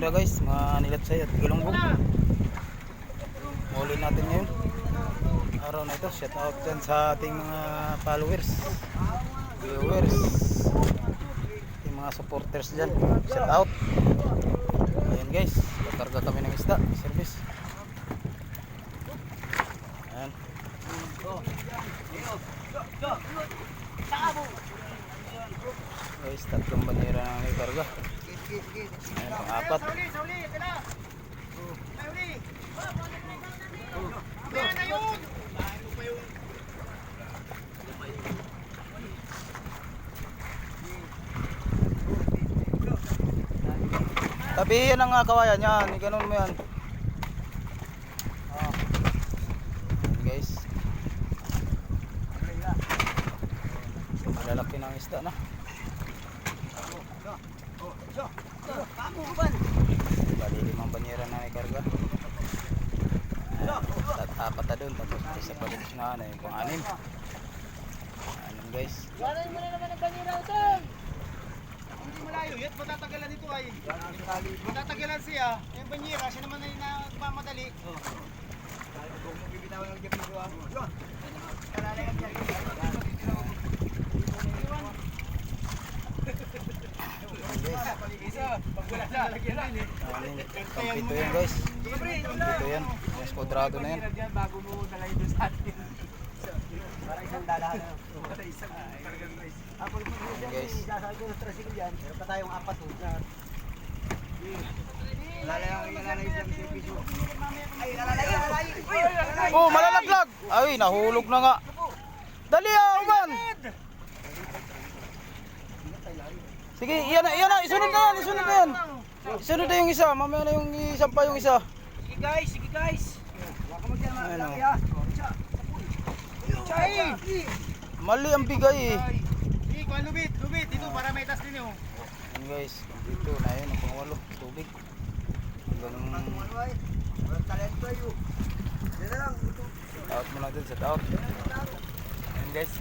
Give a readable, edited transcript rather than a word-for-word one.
isda guys, mga nilatsay at galunggong. Muli natin ngayon araw na ito. Shout out dyan sa ating mga followers, viewers, ating mga supporters dyan. Shout out. Ayan guys, kakarga kami ng isda service. Ayan guys, tatlong banyera na may karga. Ayan, pang-apat. Tabihin ang kawayan yan, ganun mo yan. Guys, malalaki ng isda na. Bali 5 banyera na may karga. Apat na doon, tapos isa pa dito na yung pang-anim. Anim guys. Gano'n mo na naman ang banyera ito. Hindi malayo, yet matatagalan ito ay. Matatagalan siya. Yung banyera, siya naman ay nagmamadali. Kung bibitawan ng gabi ko ah. Kalalayan niya. Pag wala na lagyan din eh. Kampito yan guys. Kampito yan. Yung skuadrado na yan. Bago mo dalay doon sa atin. Para isang dalahan. Para isang kargang guys. Apol po guys. Sasakay ko ng tricycle yan. Meron pa tayong 4 doon. Lalalay isang piso. Ay, lalalay. Oh, malalaglag. Ay, nahulog na nga. Dali Uman. Sige, iyan na, isunod na yan. Isunod na yung isa, mamaya na yung isang pa yung isa. Sige guys. Wala ka magyan Ano? malaki ah. Chay! Mali ang bigay eh. Sige, kuha lubit. Dito para may tas din yun. Ayan guys, dito na yun, ang pangwalo, tubig. Ganun, Walang talento yun. Yan na lang. out mo lang dun, set out. Ayan guys.